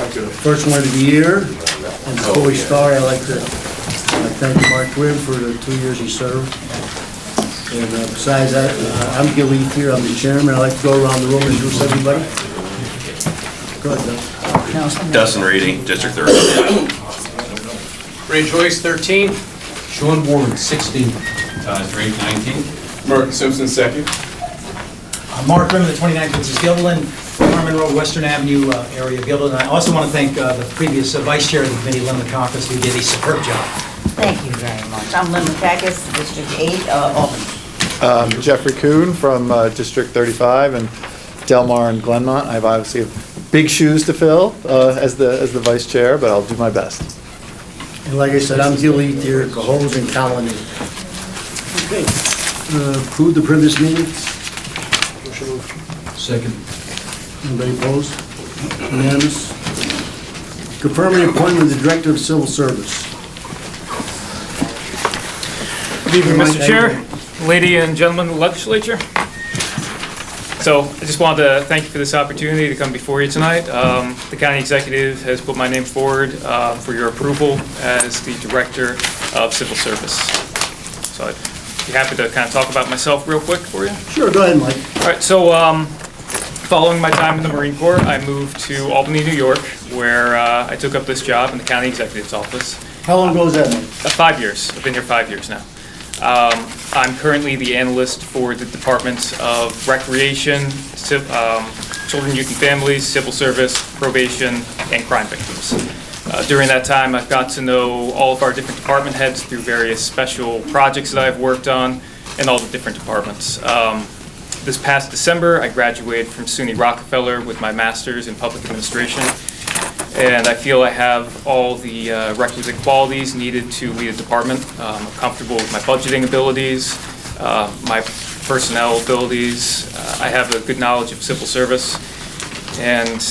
first one of the year. And before we start, I'd like to thank Mark Grimm for the 2 years he served. And besides that, I'm Gil Ethier, I'm the chairman. I'd like to go around the room and introduce everybody. Go ahead, Doug. Dustin Reedy, District 30. Ray Joyce, 13. Sean Warren, 16. Drake, 19. Mark Simpson, 2nd. Mark Grimm, the 29th, this is Gilliland, Harmon Road, Western Avenue area, Gilliland. I also want to thank the previous vice chair of the committee, Lynn Lakakis, who did a superb job. Thank you very much. I'm Lynn Lakakis, District 8, Albany. Jeffrey Kuhn from District 35, and Delmar and Glenmont. I have obviously big shoes to fill as the vice chair, but I'll do my best. And like I said, I'm Gil Ethier, Cohoes and Colony. Okay. Approve the previous meeting. Second. Anybody opposed? Unanimous. Confirm the appointment of the Director of Civil Service. Good evening, Mr. Chair, lady and gentlemen of the legislature. So I just wanted to thank you for this opportunity to come before you tonight. The county executive has put my name forward for your approval as the Director of Civil Service. So I'd be happy to kind of talk about myself real quick for you. Sure, go ahead, Mike. All right, so following my time in the Marine Corps, I moved to Albany, New York, where I took up this job in the county executive's office. How long ago was that, Mike? 5 years. I've been here 5 years now. I'm currently the analyst for the Departments of Recreation, Children, Youth and Families, Civil Service, Probation, and Crime Victims. During that time, I've got to know all of our different department heads through various special projects that I've worked on in all the different departments. This past December, I graduated from SUNY Rockefeller with my master's in public administration, and I feel I have all the requisite qualities needed to lead a department. I'm comfortable with my budgeting abilities, my personnel abilities. I have a good knowledge of civil service, and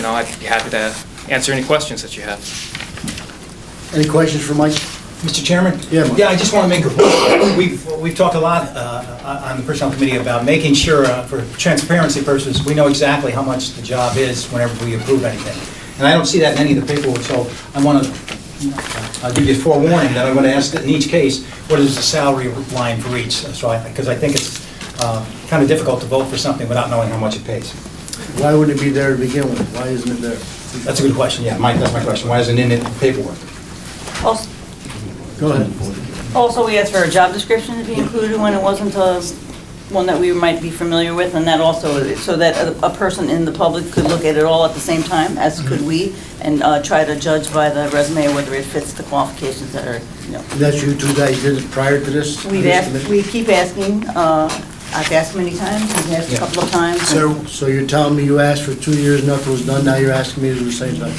I'd be happy to answer any questions that you have. Any questions for Mike? Mr. Chairman? Yeah, Mike. Yeah, I just want to make a point. We've talked a lot on the Personnel Committee about making sure, for transparency purposes, we know exactly how much the job is whenever we approve anything. And I don't see that in any of the paperwork, so I want to I'll give you a forewarning that I'm going to ask in each case, what is the salary line for each? Because I think it's kind of difficult to vote for something without knowing how much it pays. Why wouldn't it be there to begin with? Why isn't it there? That's a good question, yeah, that's my question. Why isn't it in the paperwork? Also, Go ahead. also, we asked for a job description to be included when it wasn't one that we might be familiar with, and that also, so that a person in the public could look at it all at the same time, as could we, and try to judge by the resume whether it fits the qualifications that are, That's you two guys did it prior to this? we keep asking, I've asked many times, we've asked a couple of times. So you're telling me you asked for 2 years, nothing was done, now you're asking me to do the same thing?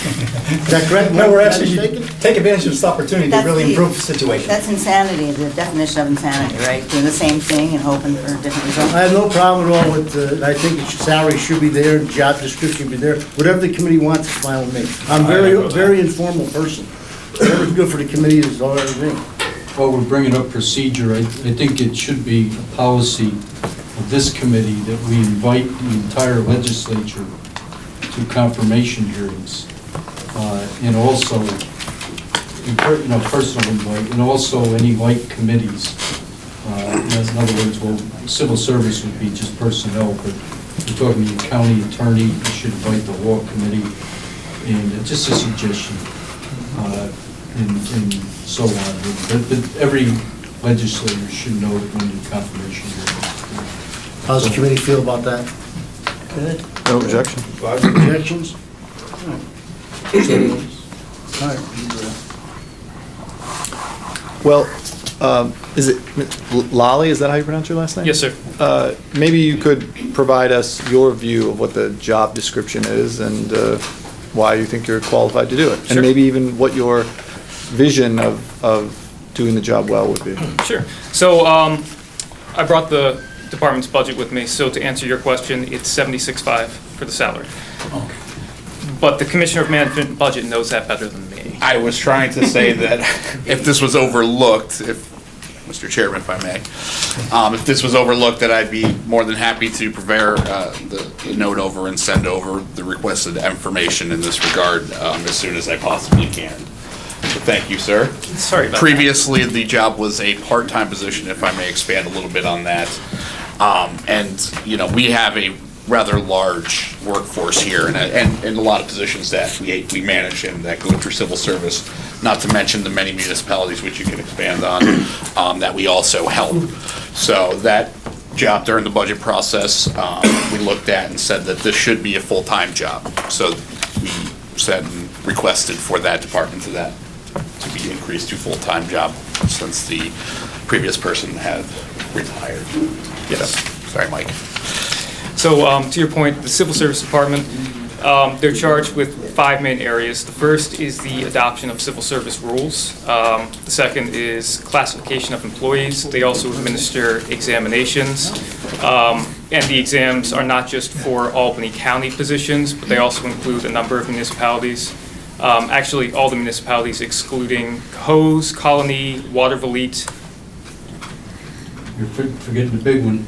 Is that correct? No, we're Am I asking you mistaken? to take advantage of this opportunity to That's really the- improve the situation. That's insanity, the definition of insanity, right? Doing the same thing and hoping for different results. I have no problem at all with, I think the salary should be there, job description should be there. Whatever the committee wants is fine with me. I'm a very informal person. Whatever's good for the committee is all right with me. Well, we're bringing up procedure. I think it should be a policy of this committee that we invite the entire legislature to confirmation hearings. And also, personal invite, and also any like committees. In other words, well, civil service would be just personnel, but we're talking to the county attorney, you should invite the law committee, and just a suggestion, and so on. But every legislator should know that we need confirmation hearings. How's the committee feel about that? Good. No objection. Objections? All right. Well, is it Lally? Is that how you pronounce your last name? Yes, sir. Maybe you could provide us your view of what the job description is and why you think you're qualified to do it. Sure. And maybe even what your vision of doing the job well would be. Sure. So I brought the department's budget with me, so to answer your question, it's $76,500 for the salary. Okay. But the Commissioner of Management Budget knows that better than me. I was trying to say that if this was overlooked, if Mr. Chairman, if I may. If this was overlooked, then I'd be more than happy to prepare the note over and send over the requested information in this regard as soon as I possibly can. So thank you, sir. Sorry about that. Previously, the job was a part-time position, if I may expand a little bit on that. And, you know, we have a rather large workforce here and a lot of positions that we manage and that go through civil service, not to mention the many municipalities which you can expand on, that we also help. So that job during the budget process, we looked at and said that this should be a full-time job. So we said and requested for that department to be increased to full-time job since the previous person had retired. Yes, sorry, Mike. So to your point, the Civil Service Department, they're charged with 5 main areas. The first is the adoption of civil service rules. The second is classification of employees. They also administer examinations. And the exams are not just for Albany County positions, but they also include a number of municipalities. Actually, all the municipalities excluding Hose, Colony, Watervliet, You're forgetting the big one.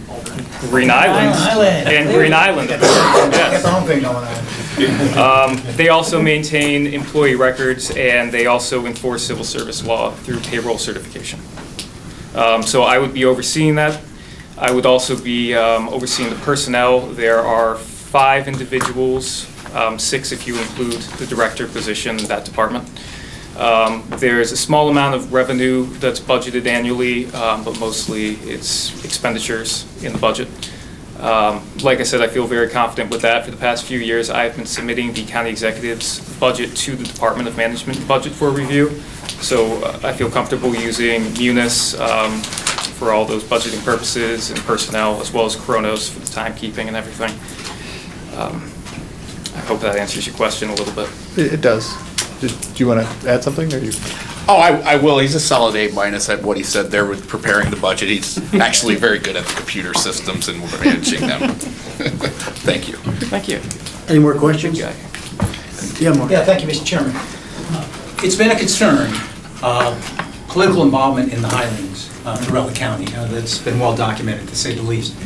Green Island. And Green Island. Get Yes. the home thing going on. They also maintain employee records, and they also enforce civil service law through payroll certification. So I would be overseeing that. I would also be overseeing the personnel. There are 5 individuals, 6 if you include the director position in that department. There's a small amount of revenue that's budgeted annually, but mostly it's expenditures in the budget. Like I said, I feel very confident with that. For the past few years, I've been submitting the county executive's budget to the Department of Management budget for review. So I feel comfortable using Munis for all those budgeting purposes and personnel, as well as Kronos for the timekeeping and everything. I hope that answers your question a little bit. It does. Do you want to add something, or you? Oh, I will. He's a solid A- at what he said there with preparing the budget. He's actually very good at the computer systems and managing them. Thank you. Thank you. Any more questions? Yeah. Yeah, Mark. Yeah, thank you, Mr. Chairman. It's been a concern, political involvement in the hirings throughout the county. That's been well documented, to say the least.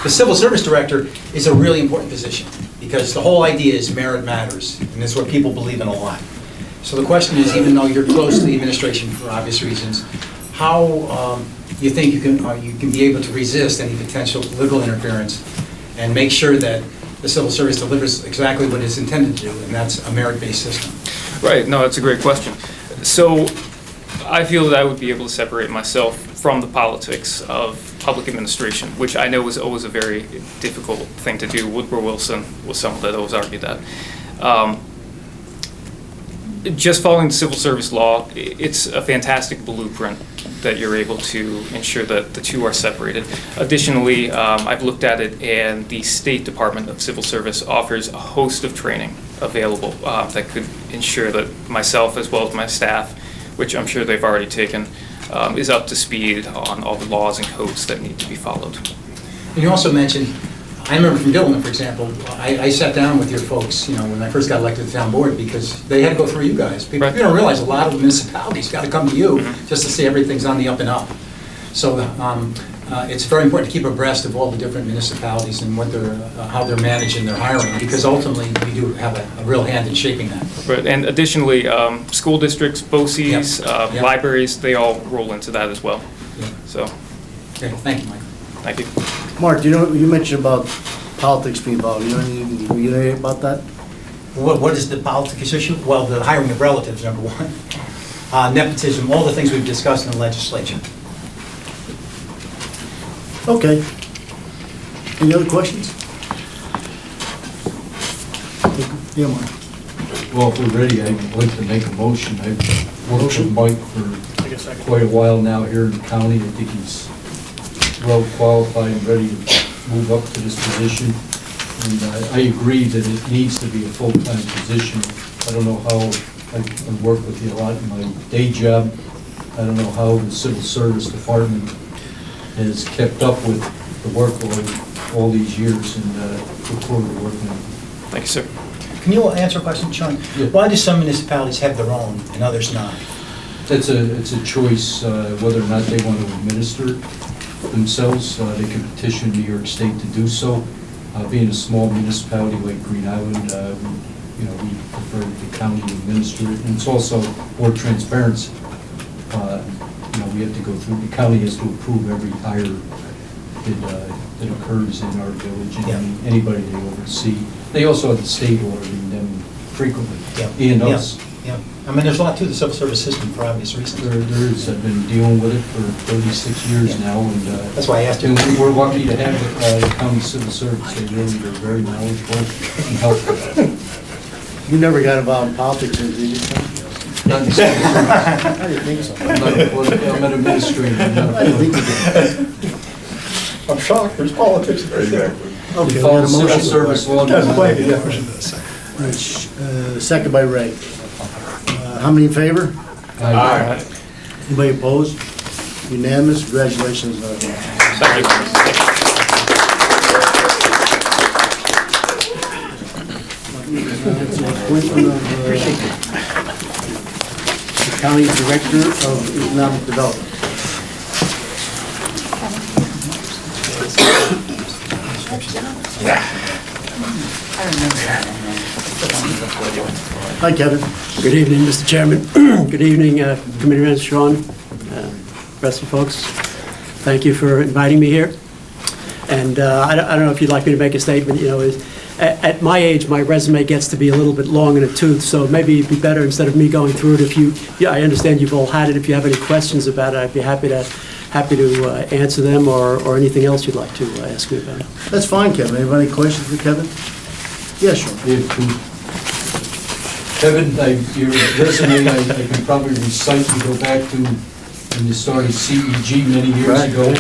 The Civil Service Director is a really important position because the whole idea is merit matters, and it's what people believe in a lot. So the question is, even though you're close to the administration for obvious reasons, how you think you can be able to resist any potential political interference and make sure that the civil service delivers exactly what it's intended to do, and that's a merit-based system? Right, no, that's a great question. So I feel that I would be able to separate myself from the politics of public administration, which I know is always a very difficult thing to do. Woodrow Wilson was someone that always argued that. Just following the civil service law, it's a fantastic blueprint that you're able to ensure that the two are separated. Additionally, I've looked at it, and the State Department of Civil Service offers a host of training available that could ensure that myself, as well as my staff, which I'm sure they've already taken, is up to speed on all the laws and codes that need to be followed. And you also mentioned, I remember from Gilman, for example, I sat down with your folks, when I first got elected to the town board, because they had to go through you guys. People, Right. you don't realize a lot of the municipalities got to come to you just to see everything's on the up and up. So it's very important to keep abreast of all the different municipalities and what they're, how they're managing their hiring, because ultimately we do have a real hand in shaping that. Right, and additionally, school districts, BOCES, Yep. Libraries, they all roll into that as well. Yeah. So, Okay, thank you, Mike. thank you. Mark, you mentioned about politics being involved. You know anything about that? What is the politics issue? Well, the hiring of relatives, number one. Nepotism, all the things we've discussed in the legislature. Okay. Any other questions? Yeah, Mark. Well, if we're ready, I'd like to make a motion. I've worked with Mike for quite a while now here in the county. I think he's well qualified and ready to move up to this position. And I agree that it needs to be a full-time position. I don't know how, I work with you a lot in my day job. I don't know how the Civil Service Department has kept up with the workload all these years, and look forward to working with you. Thank you, sir. Can you answer a question, Sean? Yeah. Why do some municipalities have their own and others not? It's a choice whether or not they want to administer it themselves. They can petition New York State to do so. Being a small municipality like Green Island, we prefer the county to administer it. And it's also more transparency. We have to go through, the county has to approve every hire that occurs in our village and Yeah. anybody they oversee. They also have the state auditing them frequently, Yeah. and us. Yeah, I mean, there's a lot to the civil service system for obvious reasons. There is, I've been dealing with it for 36 years Yeah. now, and That's why I asked you. and we're lucky to have the county civil service. They really are very knowledgeable and helpful. You never got involved in politics, did you? Not in civil service. I didn't think so. I'm an administrator, I'm not I a didn't think politician. you did. I'm shocked, there's politics. Okay, We we follow got a civil motion. service law. Second by Ray. How many in favor? Aye. Anybody opposed? Unanimous, congratulations. Thank you. Appointment of the County Director of Economic Development. Hi, Kevin. Good evening, Mr. Chairman. Good evening, Committee Manager Sean, rest of the folks. Thank you for inviting me here. And I don't know if you'd like me to make a statement, at my age, my resume gets to be a little bit long in the tooth, so maybe it'd be better instead of me going through it, I understand you've all had it, if you have any questions about it, I'd be happy to answer them or anything else you'd like to ask me about. That's fine, Kevin. Anybody have any questions for Kevin? Yes, Sean. Kevin, your resume, I can probably recite, you go back to when you started CEG many years Right. ago.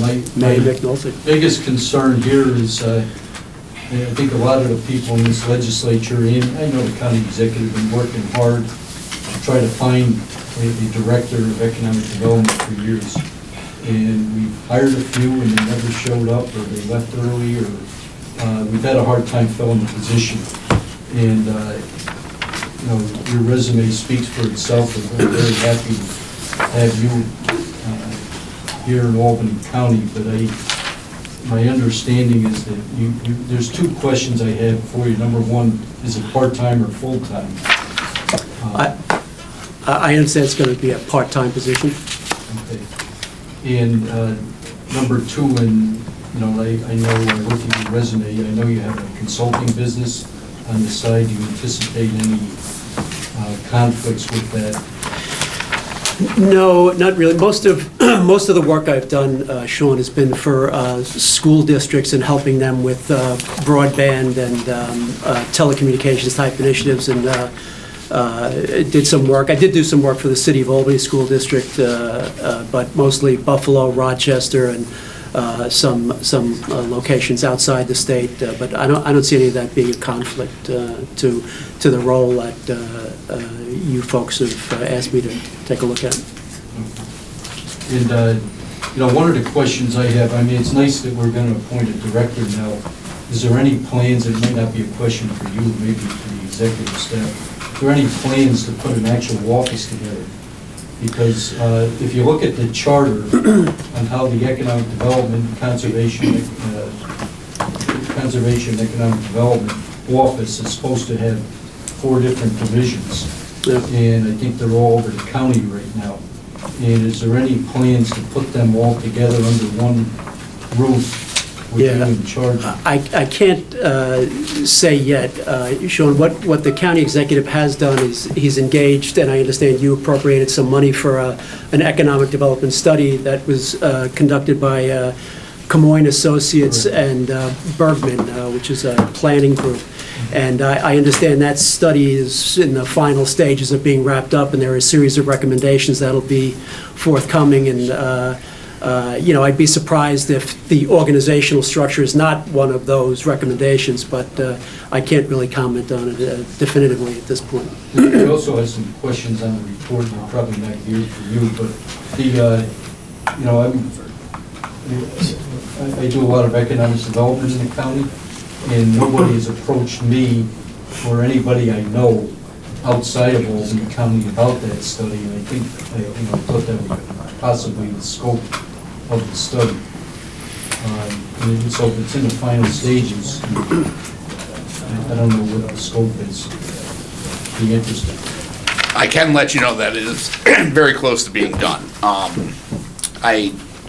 My Nick Nolte. biggest concern here is, I think a lot of the people in this legislature, and I know the county executive, have been working hard to try to find a director of economic development for years. And we've hired a few and they never showed up, or they left early, or we've had a hard time filling the position. And, your resume speaks for itself, and we're very happy to have you here in Albany County, but my understanding is that there's two questions I have for you. Number one, is it part-time or full-time? I understand it's going to be a part-time position. Okay. And number two, and, I know, looking at your resume, I know you have a consulting business on the side. Do you anticipate any conflicts with that? No, not really. Most of the work I've done, Sean, has been for school districts and helping them with broadband and telecommunications type initiatives, and did some work. I did do some work for the City of Albany School District, but mostly Buffalo, Rochester, and some locations outside the state. But I don't see any of that being a conflict to the role that you folks have asked me to take a look at. And, one of the questions I have, it's nice that we're going to appoint a director now. Is there any plans, it might not be a question for you, maybe for the executive staff, are there any plans to put an actual office together? Because if you look at the charter on how the economic development, conservation economic development office is supposed to have 4 different divisions. Yeah. And I think they're all over the county right now. And is there any plans to put them all together under one roof with you in charge? I can't say yet, Sean. What the county executive has done is he's engaged, and I understand you appropriated some money for an economic development study that was conducted by Camoin Associates and Bergman, which is a planning group. And I understand that study is in the final stages of being wrapped up, and there are a series of recommendations that'll be forthcoming. And I'd be surprised if the organizational structure is not one of those recommendations, but I can't really comment on it definitively at this point. I also have some questions on the report, and I'm probably not here for you, but I do a lot of economic development in the county, and nobody has approached me or anybody I know outside of Albany County about that study, and I think, I thought that was possibly the scope of the study. And so if it's in the final stages, I don't know what the scope is. Be interesting. I can let you know that it is very close to being done.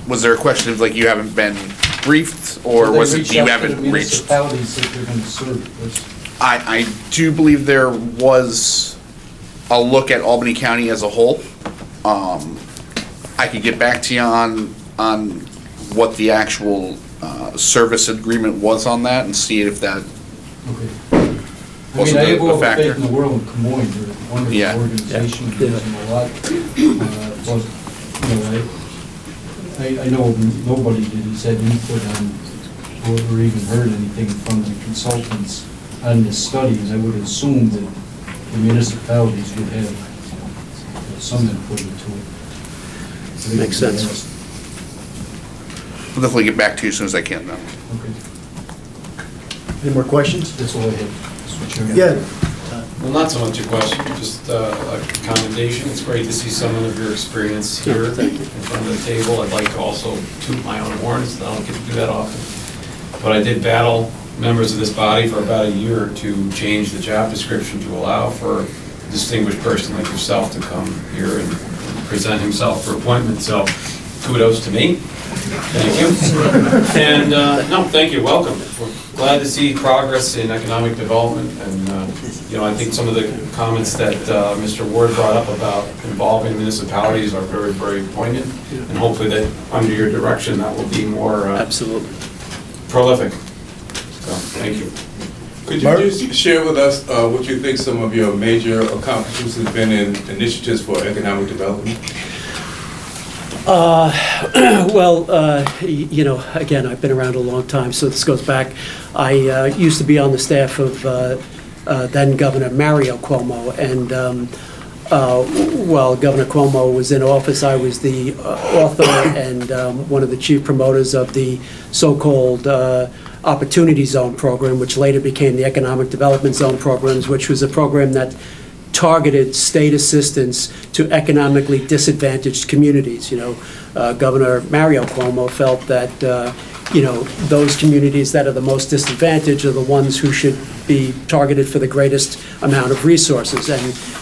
Was there a question of, like, you haven't been briefed, or was it you haven't reached? Municipalities that they're gonna serve this. I do believe there was a look at Albany County as a whole. I could get back to you on what the actual service agreement was on that and see if that Okay. I wasn't have all a the factor. faith in the world in Des Moines. They're a wonderful Yeah. organization, Yeah. gives them a lot. But, I know nobody that has had input on, or even heard anything from the consultants on this study, and I would assume that the municipalities would have some input into it. Makes sense. I'll definitely get back to you as soon as I can, though. Okay, Any more questions? that's all I have, Mr. Chairman. Yeah. Well, not so much a question, just a commendation. It's great to see someone of your experience here in front of the table. I'd like to also toot my own horn, I don't get to do that often. But I did battle members of this body for about a year to change the job description to allow for a distinguished person like yourself to come here and present himself for appointment. So kudos to me. Thank you. And, no, thank you, welcome. We're glad to see progress in economic development, and, I think some of the comments that Mr. Ward brought up about involving municipalities are very, very poignant, and hopefully that, under your direction, that will be more Absolutely. prolific. So, thank you. Could you just share with us what you think some of your major accomplishments have been in initiatives for economic development? Well, again, I've been around a long time, so this goes back. I used to be on the staff of then Governor Mario Cuomo, and while Governor Cuomo was in office, I was the author and one of the chief promoters of the so-called Opportunity Zone program, which later became the Economic Development Zone programs, which was a program that targeted state assistance to economically disadvantaged communities. Governor Mario Cuomo felt that, those communities that are the most disadvantaged are the ones who should be targeted for the greatest amount of resources.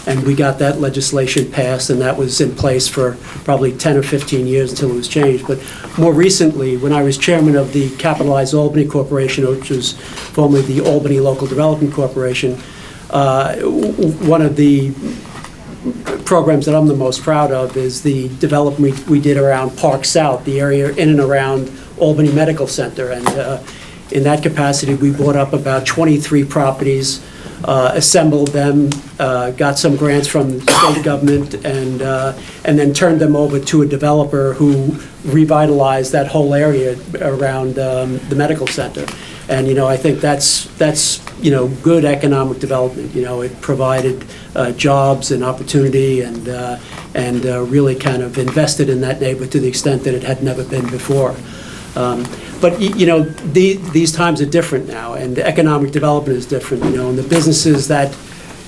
And we got that legislation passed, and that was in place for probably 10 or 15 years until it was changed. But more recently, when I was chairman of the Capitalized Albany Corporation, which was formerly the Albany Local Development Corporation, one of the programs that I'm the most proud of is the development we did around Park South, the area in and around Albany Medical Center. And in that capacity, we bought up about 23 properties, assembled them, got some grants from the state government, and then turned them over to a developer who revitalized that whole area around the medical center. And, I think that's good economic development. It provided jobs and opportunity, and really kind of invested in that neighborhood to the extent that it had never been before. But, these times are different now, and the economic development is different, and the businesses that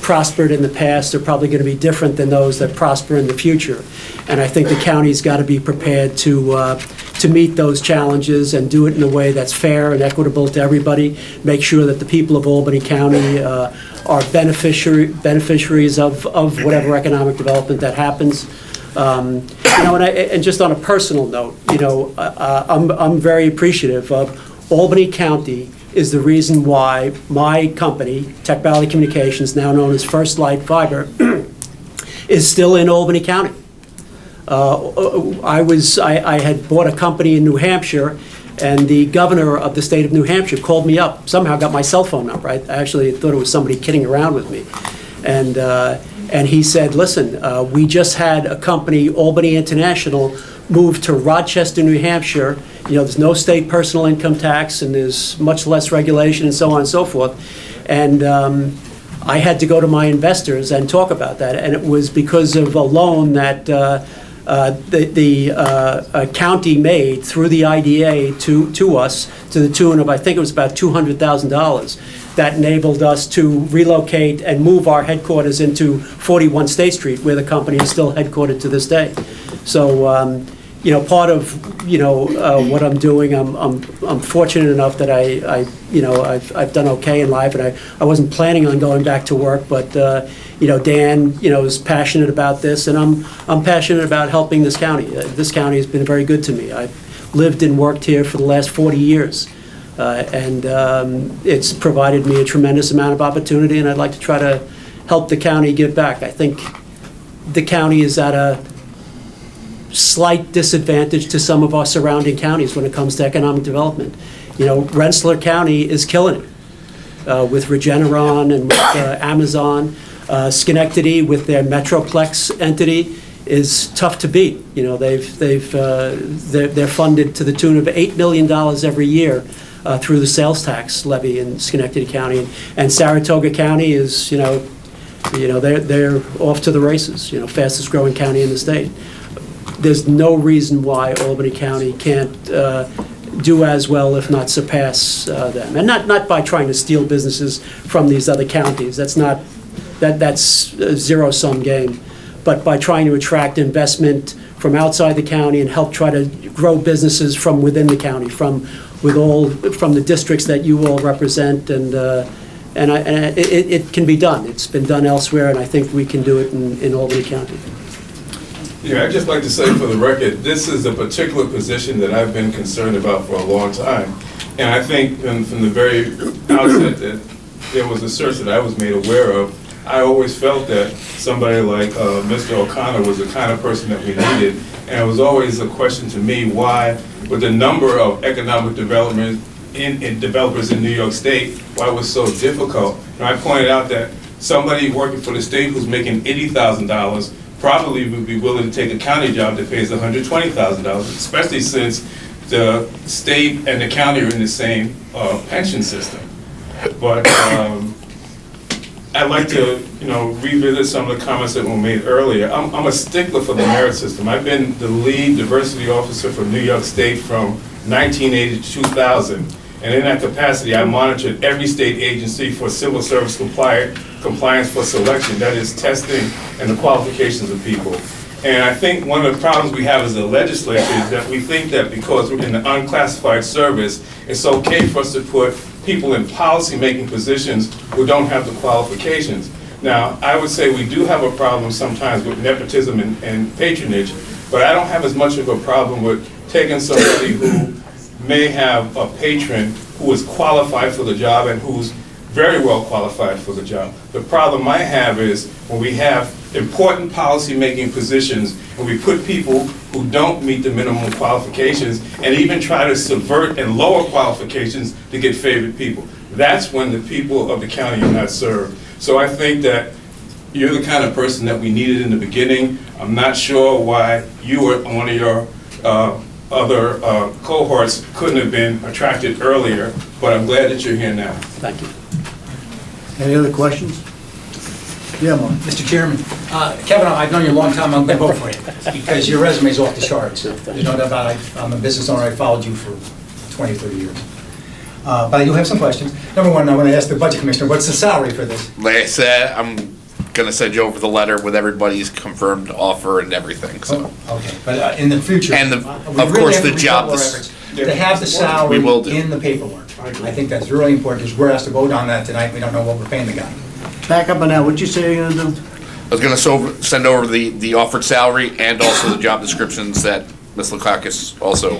prospered in the past are probably going to be different than those that prosper in the future. And I think the county's got to be prepared to meet those challenges and do it in a way that's fair and equitable to everybody, make sure that the people of Albany County are beneficiaries of whatever economic development that happens. And just on a personal note, I'm very appreciative of Albany County is the reason why my company, Tech Valley Communications, now known as First Light Fiber, is still in Albany County. I had bought a company in New Hampshire, and the governor of the state of New Hampshire called me up, somehow got my cell phone number. I actually thought it was somebody kidding around with me. And he said, listen, we just had a company, Albany International, move to Rochester, New Hampshire. There's no state personal income tax, and there's much less regulation, and so on and so forth. And I had to go to my investors and talk about that. And it was because of a loan that the county made through the IDA to us to the tune of, I think it was about $200,000, that enabled us to relocate and move our headquarters into 41 State Street, where the company is still headquartered to this day. So, part of, what I'm doing, I'm fortunate enough that I've done okay in life, and I wasn't planning on going back to work, but, Dan, is passionate about this, and I'm passionate about helping this county. This county has been very good to me. I've lived and worked here for the last 40 years, and it's provided me a tremendous amount of opportunity, and I'd like to try to help the county give back. I think the county is at a slight disadvantage to some of our surrounding counties when it comes to economic development. Rensselaer County is killing it with Regeneron and with Amazon. Schenectady with their Metroplex entity is tough to beat. They're funded to the tune of $8 million every year through the sales tax levy in Schenectady County, and Saratoga County is they're off to the races. Fastest growing county in the state. There's no reason why Albany County can't do as well, if not surpass them. And not by trying to steal businesses from these other counties. That's a zero-sum game. But by trying to attract investment from outside the county and help try to grow businesses from within the county, from the districts that you all represent, and it can be done. It's been done elsewhere, and I think we can do it in Albany County. Yeah, I'd just like to say for the record, this is a particular position that I've been concerned about for a long time. And I think from the very outset that there was a search that I was made aware of, I always felt that somebody like Mr. O'Connor was the kind of person that we needed. And it was always a question to me, why, with the number of economic development in developers in New York State, why it was so difficult. And I pointed out that somebody working for the state who's making $80,000 probably would be willing to take a county job that pays $120,000, especially since the state and the county are in the same pension system. But I'd like to, revisit some of the comments that were made earlier. I'm a stickler for the merit system. I've been the lead diversity officer for New York State from 1980 to 2000. And in that capacity, I monitored every state agency for civil service compliance for selection, that is testing and the qualifications of people. And I think one of the problems we have as a legislature is that we think that because we're in the unclassified service, it's okay for us to put people in policy-making positions who don't have the qualifications. Now, I would say we do have a problem sometimes with nepotism and patronage, but I don't have as much of a problem with taking somebody who may have a patron who is qualified for the job and who's very well qualified for the job. The problem I have is when we have important policy-making positions and we put people who don't meet the minimum qualifications and even try to subvert and lower qualifications to get favored people. That's when the people of the county are not served. So I think that you're the kind of person that we needed in the beginning. I'm not sure why you or one of your other cohorts couldn't have been attracted earlier, but I'm glad that you're here now. Thank you. Any other questions? Yeah, Mark. Mr. Chairman, Kevin, I've known you a long time, I'm going to vote for you, because your resume's off the charts. There's no doubt about it. I'm a business owner, I followed you for 20 or 30 years. But I do have some questions. Number one, I want to ask the Budget Commissioner, what's the salary for this? Like I said, I'm going to send you over the letter with everybody's confirmed offer and everything, so. Oh, okay, but in the future. And we of really course, have to the job redouble our efforts To have the salary We will do. in the paperwork. I think that's really important, because we're asked to vote on that tonight, we don't know what we're paying the guy. Back up on that, what'd you say you're gonna do? I was going to send over the offered salary and also the job descriptions that Ms. Lukakis also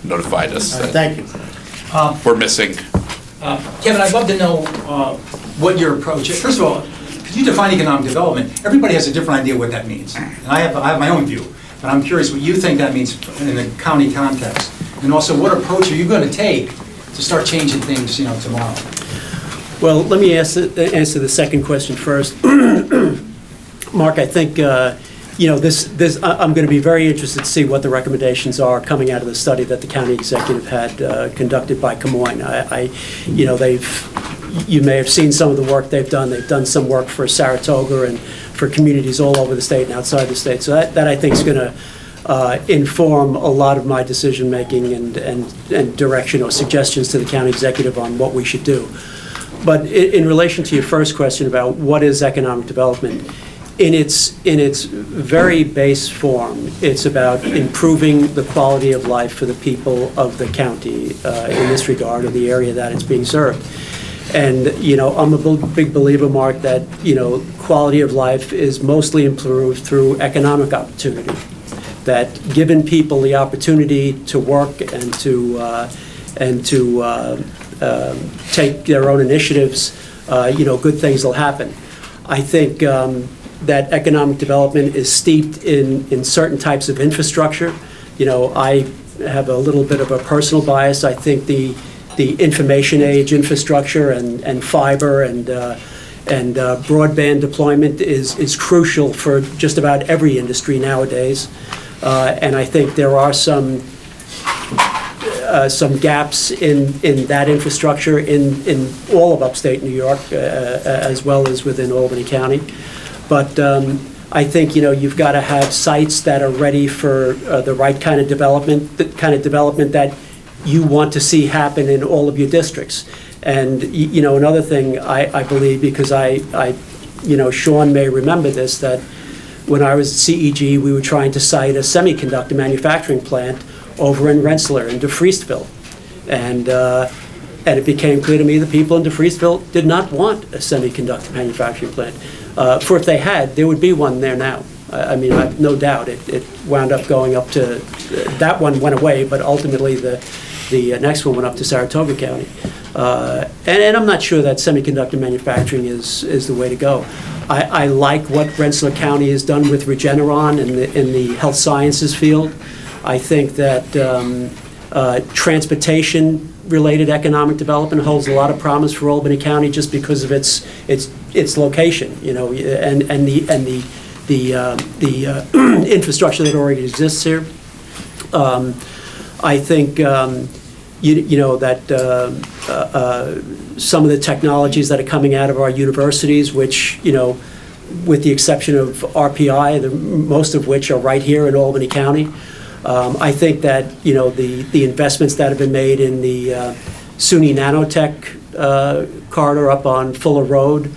notified us that Thank you. we're missing. Kevin, I'd love to know what your approach is. First of all, could you define economic development? Everybody has a different idea what that means. And I have my own view, but I'm curious what you think that means in the county context. And also, what approach are you going to take to start changing things, tomorrow? Well, let me answer the second question first. Mark, I think, I'm going to be very interested to see what the recommendations are coming out of the study that the county executive had conducted by Camoin. You may have seen some of the work they've done. They've done some work for Saratoga and for communities all over the state and outside the state. So that I think is going to inform a lot of my decision-making and direction or suggestions to the county executive on what we should do. But in relation to your first question about what is economic development, in its very base form, it's about improving the quality of life for the people of the county in this regard, or the area that it's being served. And, I'm a big believer, Mark, that, quality of life is mostly improved through economic opportunity. That given people the opportunity to work and to take their own initiatives, good things will happen. I think that economic development is steeped in certain types of infrastructure. I have a little bit of a personal bias. I think the information age infrastructure and fiber and broadband deployment is crucial for just about every industry nowadays. And I think there are some gaps in that infrastructure in all of upstate New York, as well as within Albany County. But I think, you've got to have sites that are ready for the right kind of development, the kind of development that you want to see happen in all of your districts. And, another thing I believe, because Sean may remember this, that when I was at CEG, we were trying to site a semiconductor manufacturing plant over in Rensselaer in DeFriestville. And it became clear to me the people in DeFriestville did not want a semiconductor manufacturing plant. For if they had, there would be one there now. I mean, I have no doubt it wound up going up to, that one went away, but ultimately the next one went up to Saratoga County. And I'm not sure that semiconductor manufacturing is the way to go. I like what Rensselaer County has done with Regeneron in the health sciences field. I think that transportation-related economic development holds a lot of promise for Albany County just because of its location, and the infrastructure that already exists here. I think that some of the technologies that are coming out of our universities, which with the exception of RPI, most of which are right here in Albany County. I think that the investments that have been made in the SUNY Nanotech corridor up on Fuller Road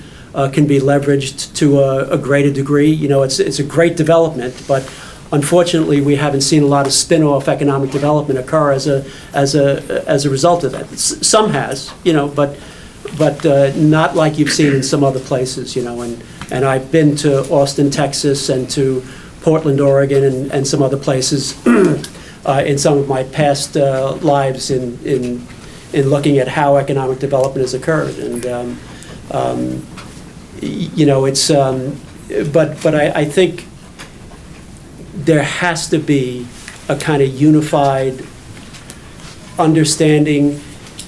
can be leveraged to a greater degree. It's a great development, but unfortunately we haven't seen a lot of spin-off economic development occur as a result of that. Some has, but not like you've seen in some other places. And I've been to Austin, Texas, and to Portland, Oregon, and some other places in some of my past lives in looking at how economic development has occurred. And but I think there has to be a kind of unified understanding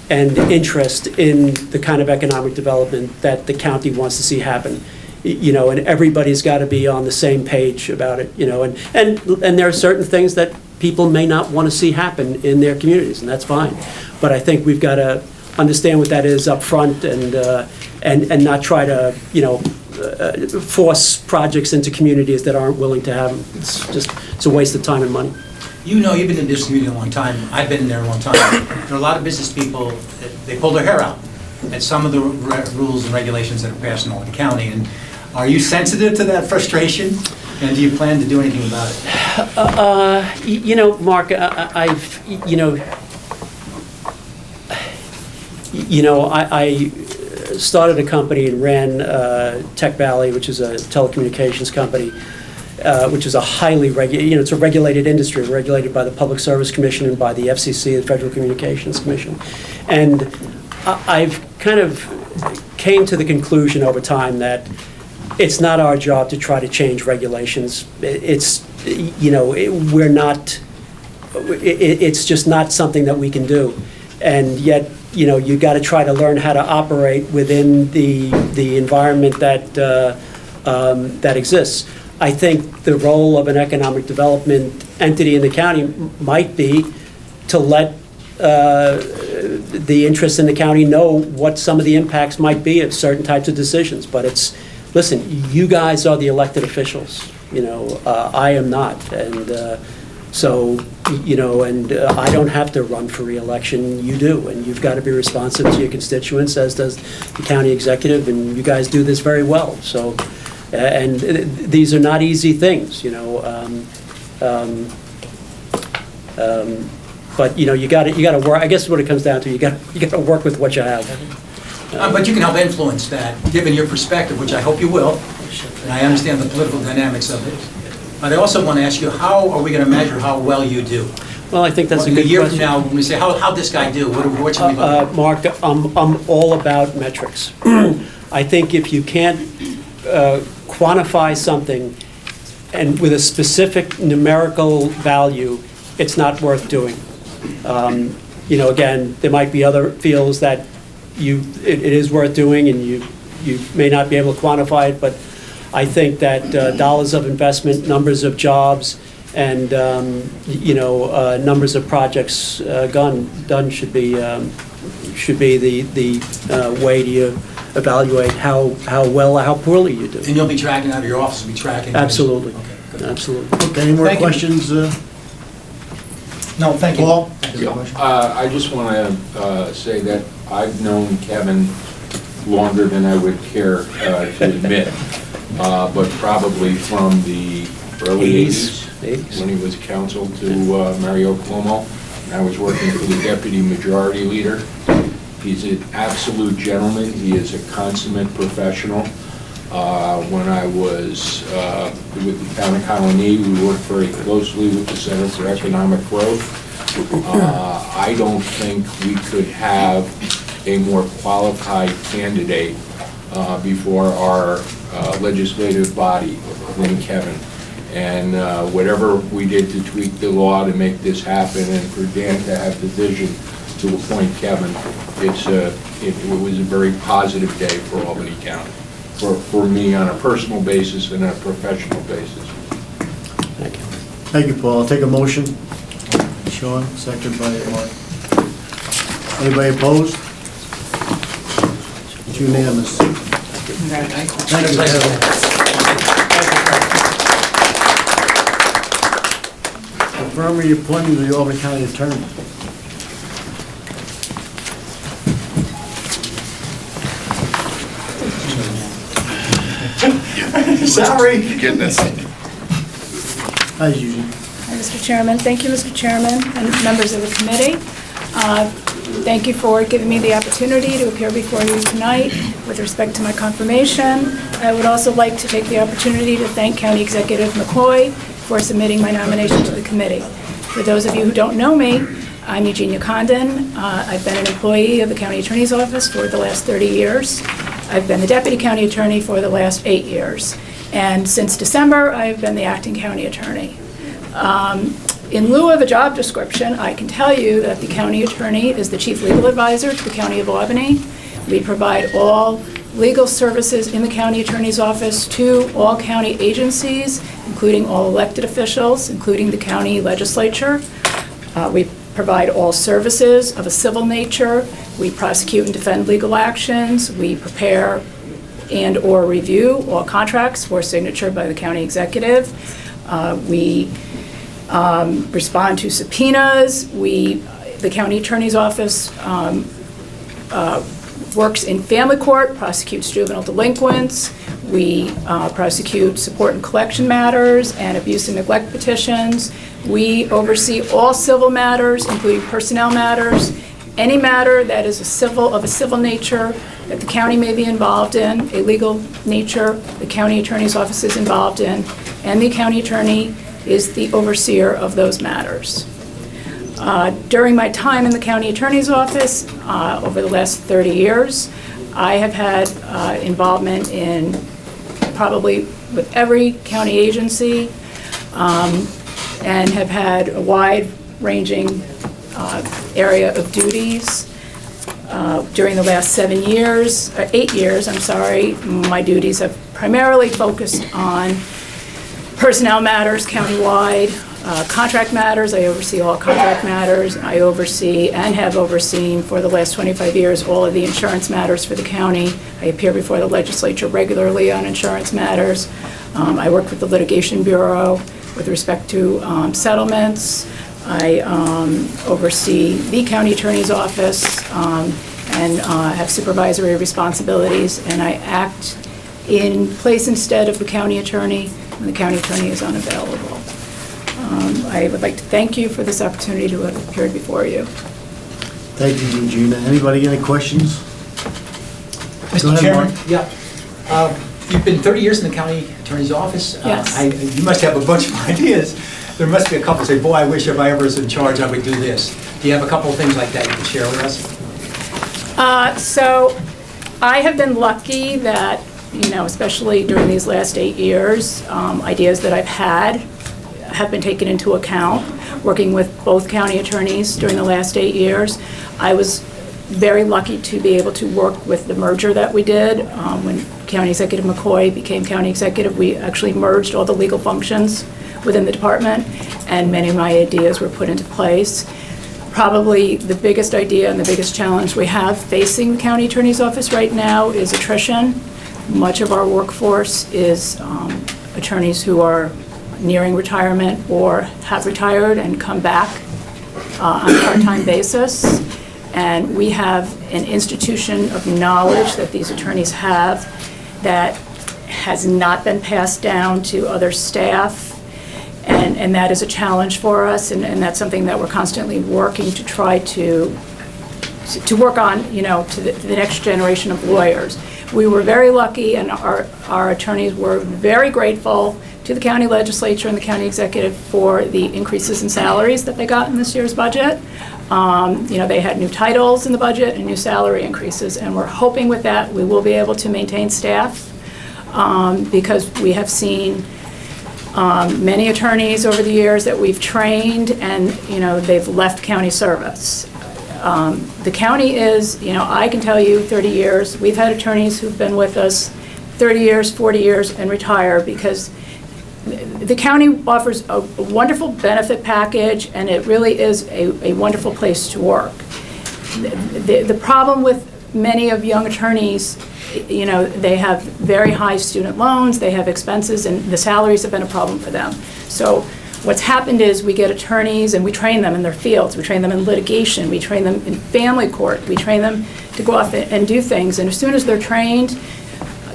and interest in the kind of economic development that the county wants to see happen. And everybody's got to be on the same page about it, and there are certain things that people may not want to see happen in their communities, and that's fine. But I think we've got to understand what that is up front and not try to, force projects into communities that aren't willing to have them. It's a waste of time and money. You've been in this community a long time. I've been in there a long time. There are a lot of business people, they pull their hair out at some of the rules and regulations that are passed in Albany County. And are you sensitive to that frustration? And do you plan to do anything about it? Mark, I started a company and ran Tech Valley, which is a telecommunications company, which is a highly regulated, it's a regulated industry, regulated by the Public Service Commission and by the FCC, the Federal Communications Commission. And I've kind of came to the conclusion over time that it's not our job to try to change regulations. It's just not something that we can do. And yet, you got to try to learn how to operate within the environment that exists. I think the role of an economic development entity in the county might be to let the interests in the county know what some of the impacts might be of certain types of decisions. But listen, you guys are the elected officials, I am not, and so, and I don't have to run for reelection, you do, and you've got to be responsive to your constituents, as does the county executive, and you guys do this very well, so, and these are not easy things, but, you got to work, I guess what it comes down to, you got to work with what you have. But you can help influence that, given your perspective, which I hope you will, and I understand the political dynamics of it. But I also want to ask you, how are we going to measure how well you do? Well, I think that's a In good a year question. from now, when we say, how'd this guy do? What should we look at? Mark, I'm all about metrics. I think if you can't quantify something and with a specific numerical value, it's not worth doing. Again, there might be other fields that it is worth doing, and you may not be able to quantify it, but I think that dollars of investment, numbers of jobs, and numbers of projects done should be the way to evaluate how poorly you do. And you'll be tracking out of your office, will be tracking? Absolutely. Okay, good. Absolutely. Okay, any more Thank you. questions? No, thank you. Paul? I just want to say that I've known Kevin longer than I would care to admit, but probably from the early 80s, when he was counsel to Mario Cuomo, and I was working for the deputy majority leader. He's an absolute gentleman. He is a consummate professional. When I was with the town of Colony, we worked very closely with the Center for Economic Growth. I don't think we could have a more qualified candidate before our legislative body than Kevin. And whatever we did to tweak the law to make this happen, and for Dan to have the vision to appoint Kevin, it was a very positive day for Albany County, for me on a personal basis and a professional basis. Thank you. Thank you, Paul. I'll take a motion. Sean, second by Mark. Anybody opposed? It's unanimous. Thank you, Kevin. Confirm the appointment of the Albany County Attorney. Sorry. Goodness. As usual. Mr. Chairman. Thank you, Mr. Chairman, and members of the committee. Thank you for giving me the opportunity to appear before you tonight with respect to my confirmation. I would also like to take the opportunity to thank County Executive McCoy for submitting my nomination to the committee. For those of you who don't know me, I'm Eugenia Condon. I've been an employee of the County Attorney's Office for the last 30 years. I've been the Deputy County Attorney for the last 8 years. And since December, I've been the Acting County Attorney. In lieu of a job description, I can tell you that the County Attorney is the Chief Legal Advisor to the County of Albany. We provide all legal services in the County Attorney's Office to all county agencies, including all elected officials, including the county legislature. We provide all services of a civil nature. We prosecute and defend legal actions. We prepare and/or review all contracts for signature by the county executive. We respond to subpoenas. The County Attorney's Office works in family court, prosecutes juvenile delinquents. We prosecute support and collection matters and abuse and neglect petitions. We oversee all civil matters, including personnel matters. Any matter that is of a civil nature that the county may be involved in, a legal nature, the County Attorney's Office is involved in, and the County Attorney is the overseer of those matters. During my time in the County Attorney's Office, over the last 30 years, I have had involvement in probably with every county agency and have had a wide-ranging area of duties. During the last 8 years, my duties have primarily focused on personnel matters countywide, contract matters. I oversee all contract matters. I oversee and have overseen for the last 25 years all of the insurance matters for the county. I appear before the legislature regularly on insurance matters. I work with the Litigation Bureau with respect to settlements. I oversee the county attorney's office and have supervisory responsibilities, and I act in place instead of the county attorney when the county attorney is unavailable. I would like to thank you for this opportunity to have appeared before you. Thank you, Regina. Anybody got any questions? Go Mr. ahead, Chairman? Mark. Yeah. You've been 30 years in the county attorney's office. Yes. You must have a bunch of ideas. There must be a couple say, boy, I wish if I ever was in charge, I would do this. Do you have a couple of things like that you can share with us? So I have been lucky that, especially during these last 8 years, ideas that I've had have been taken into account, working with both county attorneys during the last 8 years. I was very lucky to be able to work with the merger that we did. When County Executive McCoy became county executive, we actually merged all the legal functions within the department, and many of my ideas were put into place. Probably the biggest idea and the biggest challenge we have facing the county attorney's office right now is attrition. Much of our workforce is attorneys who are nearing retirement or have retired and come back on a part-time basis. And we have an institution of knowledge that these attorneys have that has not been passed down to other staff. And that is a challenge for us, and that's something that we're constantly working to try to work on, to the next generation of lawyers. We were very lucky, and our attorneys were very grateful to the county legislature and the county executive for the increases in salaries that they got in this year's budget. They had new titles in the budget and new salary increases, and we're hoping with that we will be able to maintain staff because we have seen many attorneys over the years that we've trained, and they've left county service. The county is, I can tell you 30 years, we've had attorneys who've been with us 30 years, 40 years, and retire because the county offers a wonderful benefit package, and it really is a wonderful place to work. The problem with many of young attorneys, they have very high student loans, they have expenses, and the salaries have been a problem for them. So what's happened is we get attorneys and we train them in their fields. We train them in litigation, we train them in family court, we train them to go off and do things. And as soon as they're trained,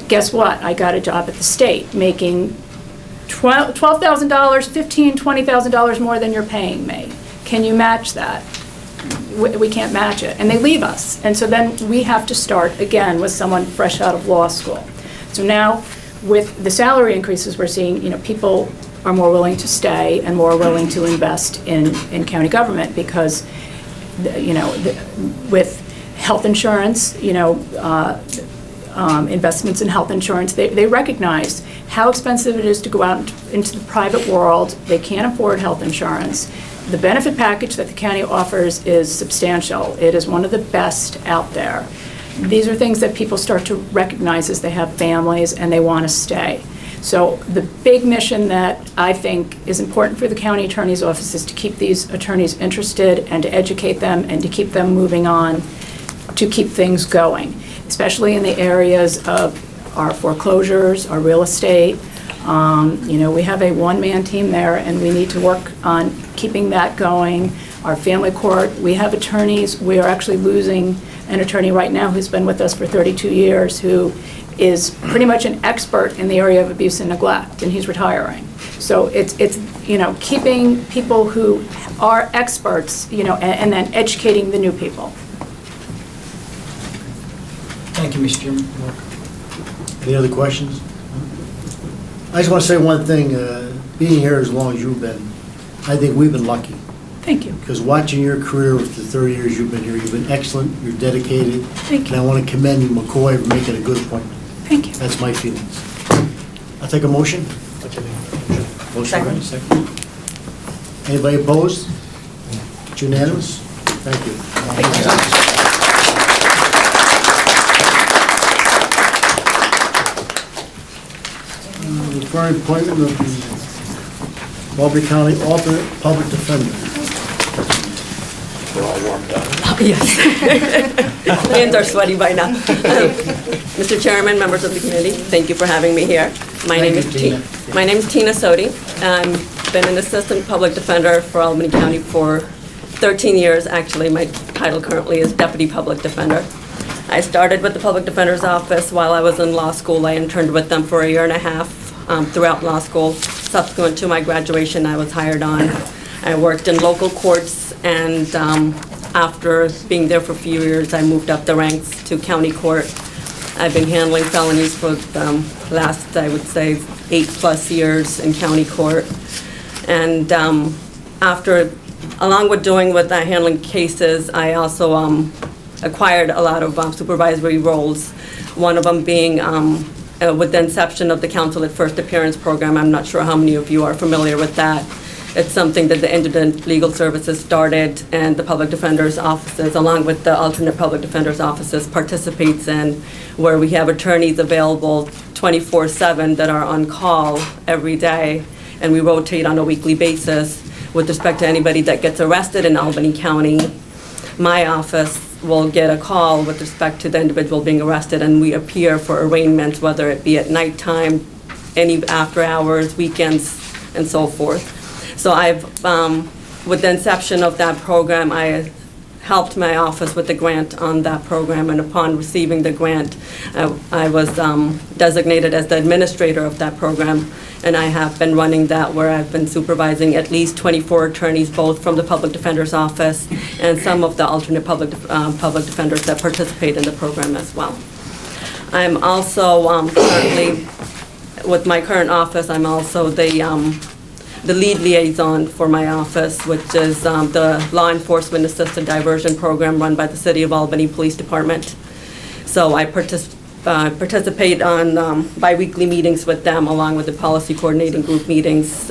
guess what? I got a job at the state making $12,000, $15,000, $20,000 more than you're paying me. Can you match that? We can't match it, and they leave us. And so then we have to start again with someone fresh out of law school. So now with the salary increases we're seeing, people are more willing to stay and more willing to invest in county government because, with health insurance, investments in health insurance, they recognize how expensive it is to go out into the private world. They can't afford health insurance. The benefit package that the county offers is substantial. It is one of the best out there. These are things that people start to recognize as they have families and they want to stay. So the big mission that I think is important for the county attorney's office is to keep these attorneys interested and to educate them and to keep them moving on, to keep things going, especially in the areas of our foreclosures, our real estate. We have a one-man team there, and we need to work on keeping that going. Our family court, we have attorneys. We are actually losing an attorney right now who's been with us for 32 years, who is pretty much an expert in the area of abuse and neglect, and he's retiring. So it's keeping people who are experts, and then educating the new people. Thank you, Mr. Chairman. Any other questions? I just want to say one thing, being here as long as you've been, I think we've been lucky. Thank you. Because watching your career with the 30 years you've been here, you've been excellent, you're dedicated. Thank you. And I want to commend you, McCoy, for making a good appointment. Thank you. That's my feelings. I'll take a motion. Motion, right? Second. Anybody opposed? It's unanimous? Thank you. For appointment of the Albany County alternate public defender. Yes. Hands are sweaty by now. Mr. Chairman, members of the committee, thank you for having me here. My name is Tina Sodi. I've been an assistant public defender for Albany County for 13 years. Actually, my title currently is deputy public defender. I started with the public defender's office while I was in law school. I interned with them for a year and a half throughout law school. Subsequent to my graduation, I was hired on. I worked in local courts, and after being there for a few years, I moved up the ranks to county court. I've been handling felonies for the last, I would say, 8+ years in county court. And along with handling cases, I also acquired a lot of supervisory roles, one of them being with the inception of the Counsel at First Appearance program. I'm not sure how many of you are familiar with that. It's something that the Indigent Legal Services started, and the public defender's offices, along with the alternate public defender's offices, participates in, where we have attorneys available 24/7 that are on call every day, and we rotate on a weekly basis. With respect to anybody that gets arrested in Albany County, my office will get a call with respect to the individual being arrested, and we appear for arraignments, whether it be at nighttime, any after hours, weekends, and so forth. So with the inception of that program, I helped my office with the grant on that program, and upon receiving the grant, I was designated as the administrator of that program, and I have been running that, where I've been supervising at least 24 attorneys, both from the public defender's office and some of the alternate public defenders that participate in the program as well. I'm also currently, with my current office, I'm also the lead liaison for my office, which is the Law Enforcement Assisted Diversion Program run by the City of Albany Police Department. So I participate on bi-weekly meetings with them, along with the policy coordinating group meetings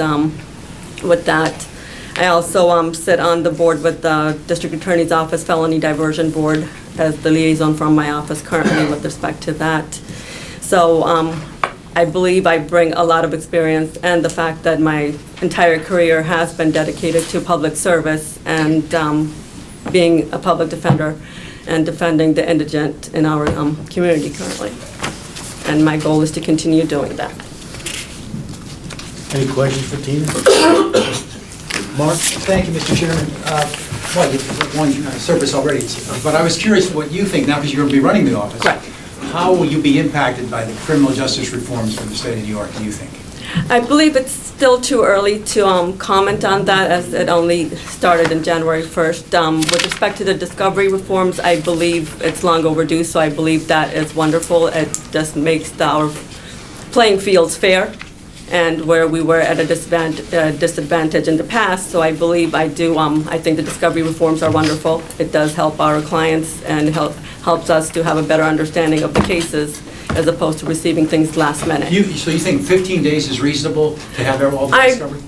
with that. I also sit on the board with the District Attorney's Office Felony Diversion Board as the liaison from my office currently with respect to that. So I believe I bring a lot of experience, and the fact that my entire career has been dedicated to public service and being a public defender and defending the indigent in our community currently. And my goal is to continue doing that. Any questions for Tina? Mark? Thank you, Mr. Chairman. Well, you've won service already, but I was curious what you think, now because you're going to be running the office. Correct. How will you be impacted by the criminal justice reforms for the state of New York, do you think? I believe it's still too early to comment on that, as it only started in January 1st. With respect to the discovery reforms, I believe it's long overdue, so I believe that is wonderful. It just makes our playing fields fair, and where we were at a disadvantage in the past. So I believe I think the discovery reforms are wonderful. It does help our clients and helps us to have a better understanding of the cases, as opposed to receiving things last minute. So you think 15 days is reasonable to have all the discovery?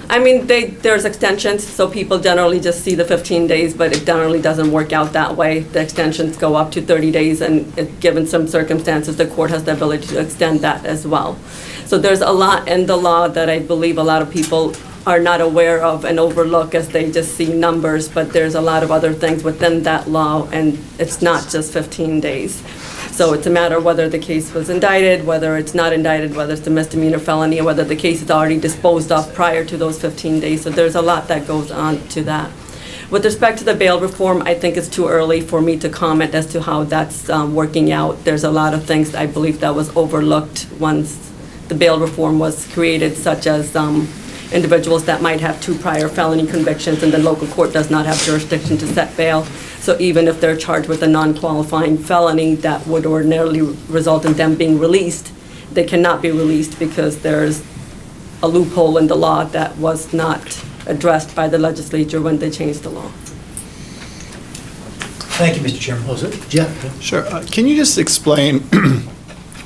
I mean, there's extensions, so people generally just see the 15 days, but it generally doesn't work out that way. The extensions go up to 30 days, and given some circumstances, the court has the ability to extend that as well. So there's a lot in the law that I believe a lot of people are not aware of and overlook, as they just see numbers, but there's a lot of other things within that law, and it's not just 15 days. So it's a matter of whether the case was indicted, whether it's not indicted, whether it's a misdemeanor felony, or whether the case is already disposed of prior to those 15 days. So there's a lot that goes on to that. With respect to the bail reform, I think it's too early for me to comment as to how that's working out. There's a lot of things I believe that was overlooked once the bail reform was created, such as individuals that might have 2 prior felony convictions, and the local court does not have jurisdiction to set bail. So even if they're charged with a non-qualifying felony that would ordinarily result in them being released, they cannot be released because there's a loophole in the law that was not addressed by the legislature when they changed the law. Thank you, Mr. Chairman. Was it Jeff? Sure. Can you just explain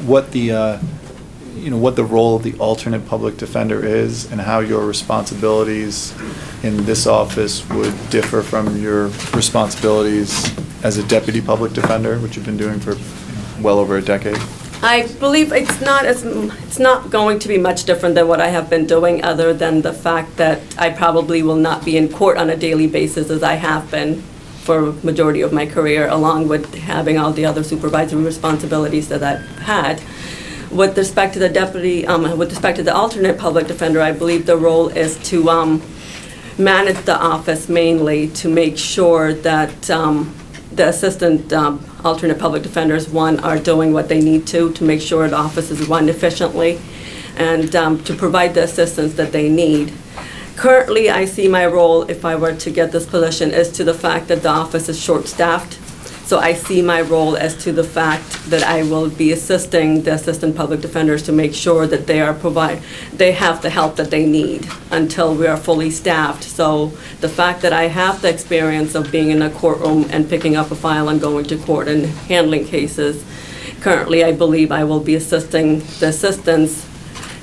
what the what the role of the alternate public defender is, and how your responsibilities in this office would differ from your responsibilities as a deputy public defender, which you've been doing for well over a decade? I believe it's not going to be much different than what I have been doing, other than the fact that I probably will not be in court on a daily basis as I have been for majority of my career, along with having all the other supervisory responsibilities that I've had. With respect to the alternate public defender, I believe the role is to manage the office mainly, to make sure that the assistant alternate public defenders, one, are doing what they need to make sure the office is run efficiently, and to provide the assistance that they need. Currently, I see my role, if I were to get this position, is to the fact that the office is short-staffed. So I see my role as to the fact that I will be assisting the assistant public defenders to make sure that they have the help that they need until we are fully staffed. So the fact that I have the experience of being in a courtroom and picking up a file and going to court and handling cases, currently I believe I will be assisting the assistants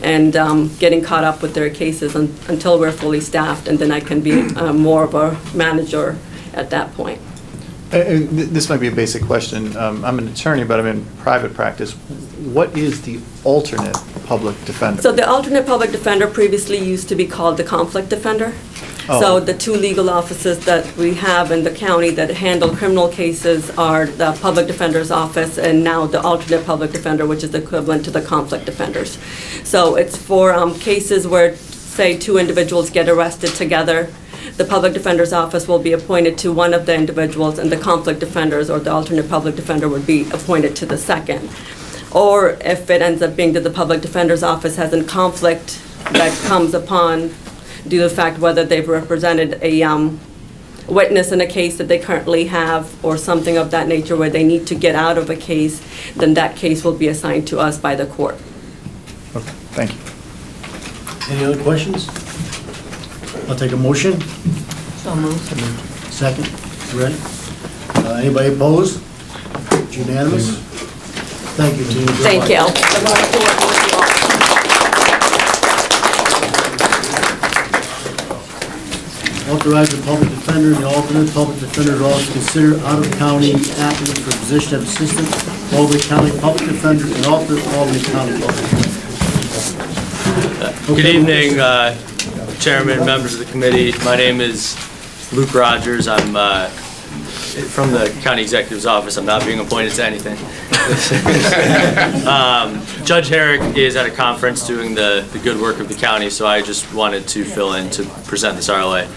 and getting caught up with their cases until we're fully staffed, and then I can be more of a manager at that point. And this might be a basic question. I'm an attorney, but I'm in private practice. What is the alternate public defender? So the alternate public defender previously used to be called the conflict defender. Oh. So the two legal offices that we have in the county that handle criminal cases are the public defender's office, and now the alternate public defender, which is equivalent to the conflict defenders. So it's for cases where, say, two individuals get arrested together. The public defender's office will be appointed to one of the individuals, and the conflict defenders or the alternate public defender would be appointed to the second. Or if it ends up being that the public defender's office has a conflict that comes upon due to the fact whether they've represented a witness in a case that they currently have or something of that nature where they need to get out of a case, then that case will be assigned to us by the court. Okay, thank you. Any other questions? I'll take a motion. So moved. Second. Ready? Anybody opposed? It's unanimous. Thank you, team. Good Thank luck. you. Authorize the public defender and the alternate public defender's office to consider out-of-county applicants for the position of assistant Albany County Public Defender and alternate Albany County Public Defender. Good evening, Chairman, members of the committee. My name is Luke Rogers. I'm from the County Executive's Office. I'm not being appointed to anything. Judge Herrick is at a conference doing the good work of the county, so I just wanted to fill in to present this RLA.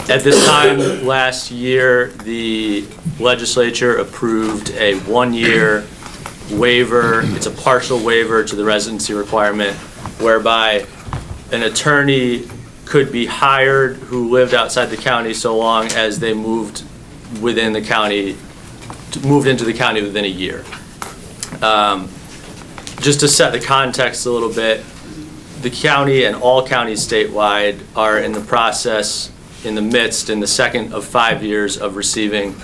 At this time last year, the legislature approved a one-year waiver. It's a partial waiver to the residency requirement, whereby an attorney could be hired who lived outside the county so long as they moved within the county, moved into the county within a year. Just to set the context a little bit, the county and all counties statewide are in the process, in the second of 5 years of receiving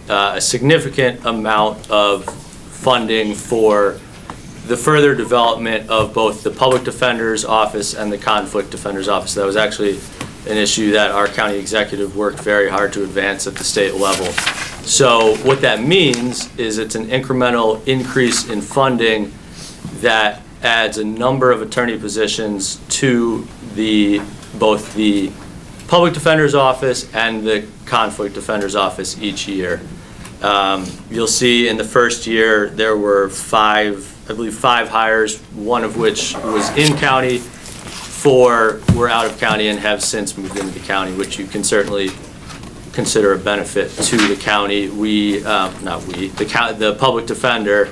a significant amount of funding for the further development of both the Public Defender's Office and the Conflict Defender's Office. That was actually an issue that our county executive worked very hard to advance at the state level. So what that means is it's an incremental increase in funding that adds a number of attorney positions to both the Public Defender's Office and the Conflict Defender's Office each year. You'll see in the first year there were I believe five hires, one of which was in county, 4 were out of county and have since moved into the county, which you can certainly consider a benefit to the county. The public defender,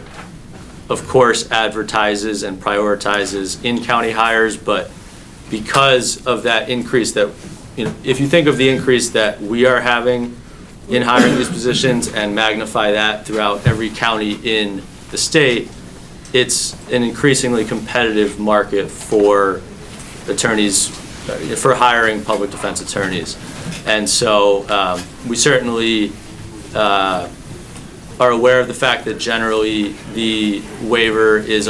of course, advertises and prioritizes in-county hires, but because of that increase that, if you think of the increase that we are having in hiring these positions and magnify that throughout every county in the state, it's an increasingly competitive market for attorneys, for hiring public defense attorneys. And so we certainly are aware of the fact that generally the waiver is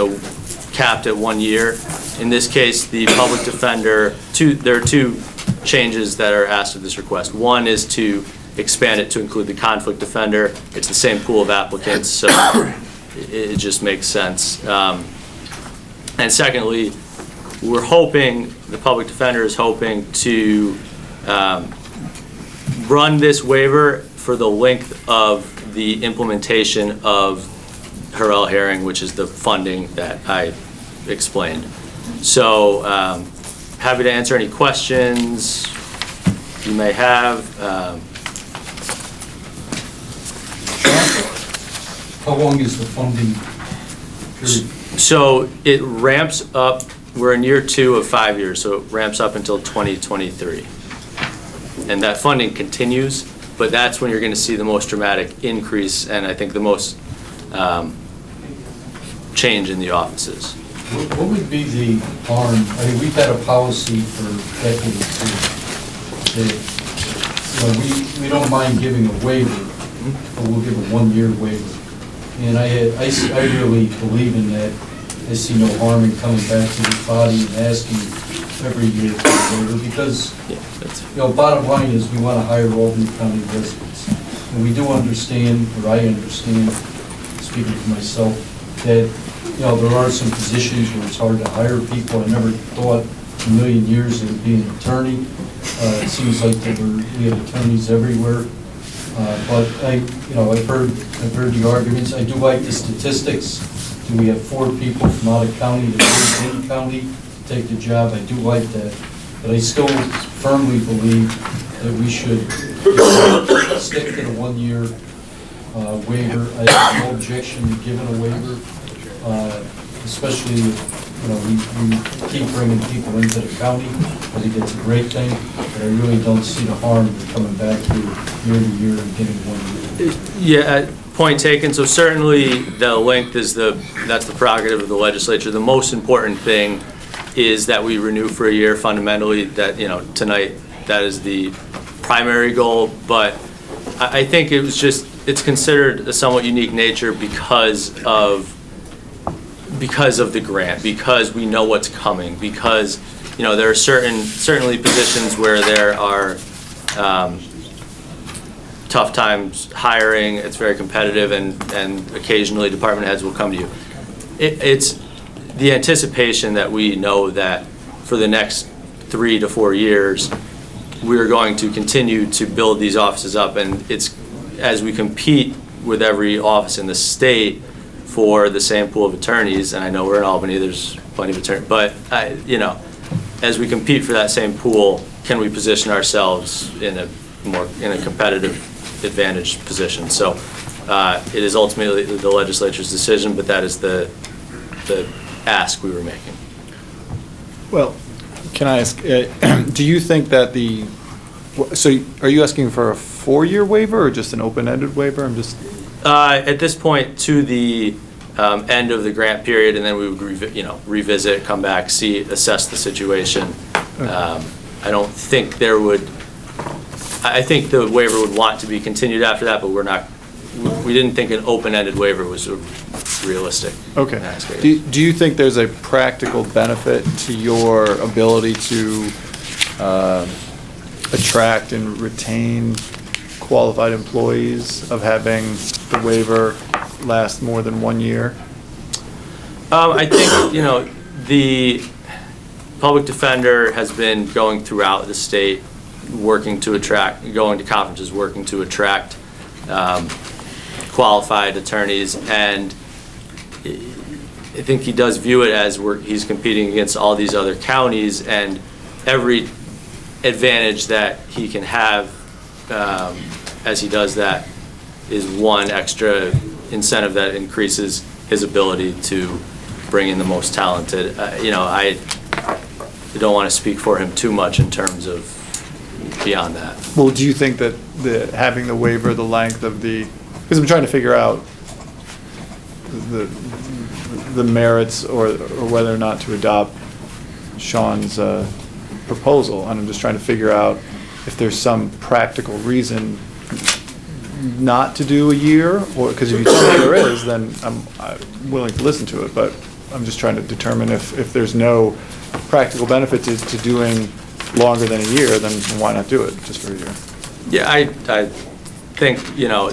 capped at 1 year. In this case, the public defender, there are 2 changes that are asked of this request. One is to expand it to include the conflict defender. It's the same pool of applicants, so it just makes sense. And secondly, we're hoping, the public defender is hoping to run this waiver for the length of the implementation of Harrell Herring, which is the funding that I explained. So happy to answer any questions you may have. How long is the funding period? So it ramps up, we're in year 2 of 5 years, so it ramps up until 2023. And that funding continues, but that's when you're going to see the most dramatic increase and I think the most change in the offices. What would be the harm? I mean, we've had a policy for decades that, we don't mind giving a waiver, but we'll give a 1-year waiver. And I really believe in that. I see no harm in coming back to this body and asking every year for a waiver because, bottom line is we want to hire Albany County residents. And we do understand, or I understand, speaking for myself, that, there are some positions where it's hard to hire people. I never thought in a million years it would be an attorney. It seems like we have attorneys everywhere. But I've heard the arguments. I do like the statistics. Do we have 4 people from out of county that live in county to take the job? I do like that. But I still firmly believe that we should stick to the 1-year waiver. I have no objection to giving a waiver, especially if, we keep bringing people into the county. I think it's a great thing, but I really don't see the harm in coming back to year and getting 1 year. Yeah, point taken. So certainly the length is that's the prerogative of the legislature. The most important thing is that we renew for a year fundamentally. That, tonight that is the primary goal, but I think it's considered a somewhat unique nature because of the grant, because we know what's coming, because there are certainly positions where there are tough times hiring. It's very competitive, and occasionally department heads will come to you. It's the anticipation that we know that for the next 3 to 4 years we're going to continue to build these offices up, and it's as we compete with every office in the state for the same pool of attorneys, and I know we're in Albany, there's plenty of attorneys, but as we compete for that same pool, can we position ourselves in a competitive advantaged position? So it is ultimately the legislature's decision, but that is the ask we were making. Well, can I ask, do you think that so are you asking for a 4-year waiver or just an open-ended waiver? I'm just... At this point, to the end of the grant period, and then we would revisit, come back, assess the situation. I don't think I think the waiver would want to be continued after that, but we didn't think an open-ended waiver was realistic. Okay. Do you think there's a practical benefit to your ability to attract and retain qualified employees of having the waiver last more than 1 year? I think, the public defender has been going throughout the state, going to conferences, working to attract qualified attorneys, and I think he does view it as he's competing against all these other counties, and every advantage that he can have as he does that is one extra incentive that increases his ability to bring in the most talented. I don't want to speak for him too much in terms of beyond that. Well, do you think that having the waiver, the length of because I'm trying to figure out the merits or whether or not to adopt Sean's proposal, and I'm just trying to figure out if there's some practical reason not to do a year, or because if you tell me there is, then I'm willing to listen to it, but I'm just trying to determine if there's no practical benefit to doing longer than a year, then why not do it just for a year? Yeah, I think,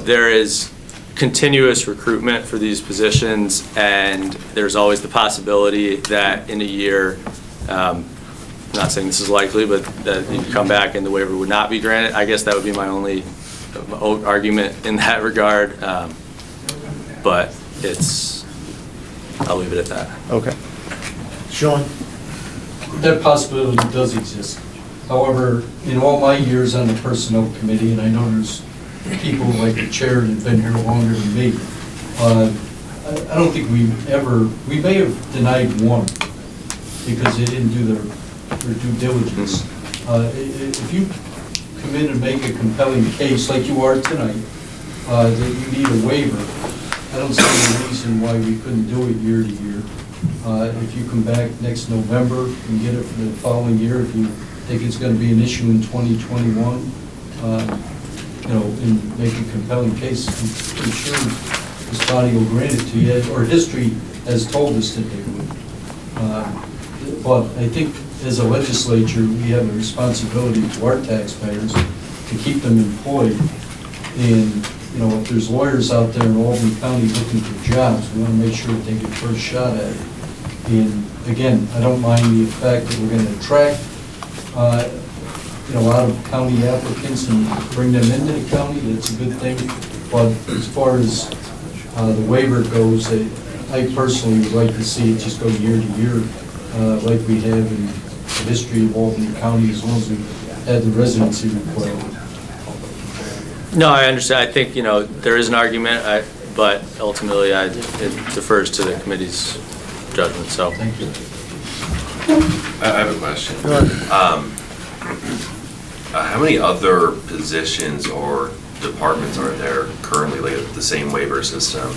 there is continuous recruitment for these positions, and there's always the possibility that in a year, not saying this is likely, but that you come back and the waiver would not be granted. I guess that would be my only argument in that regard, but I'll leave it at that. Okay. Sean? That possibility does exist. However, in all my years on the Personnel Committee, and I know there's people like the chair that have been here longer than me, I don't think we may have denied one because they didn't do their due diligence. If you come in and make a compelling case like you are tonight, that you need a waiver, I don't see any reason why we couldn't do it year to year. If you come back next November and get it for the following year, if you think it's going to be an issue in 2021, and make a compelling case, I'm pretty sure this body will grant it to you, or history has told us that they would. But I think as a legislature, we have a responsibility to our taxpayers to keep them employed. And, if there's lawyers out there in Albany County looking for jobs, we want to make sure that they get first shot at it. And again, I don't mind the fact that we're going to attract a lot of county applicants and bring them into the county. That's a good thing. But as far as the waiver goes, I personally would like to see it just go year to year, like we have in the history of Albany County, as long as we had the residency requirement. No, I understand. I think, there is an argument, but ultimately it defers to the committee's judgment, so. Thank you. I have a question. Go ahead. How many other positions or departments are there currently like the same waiver system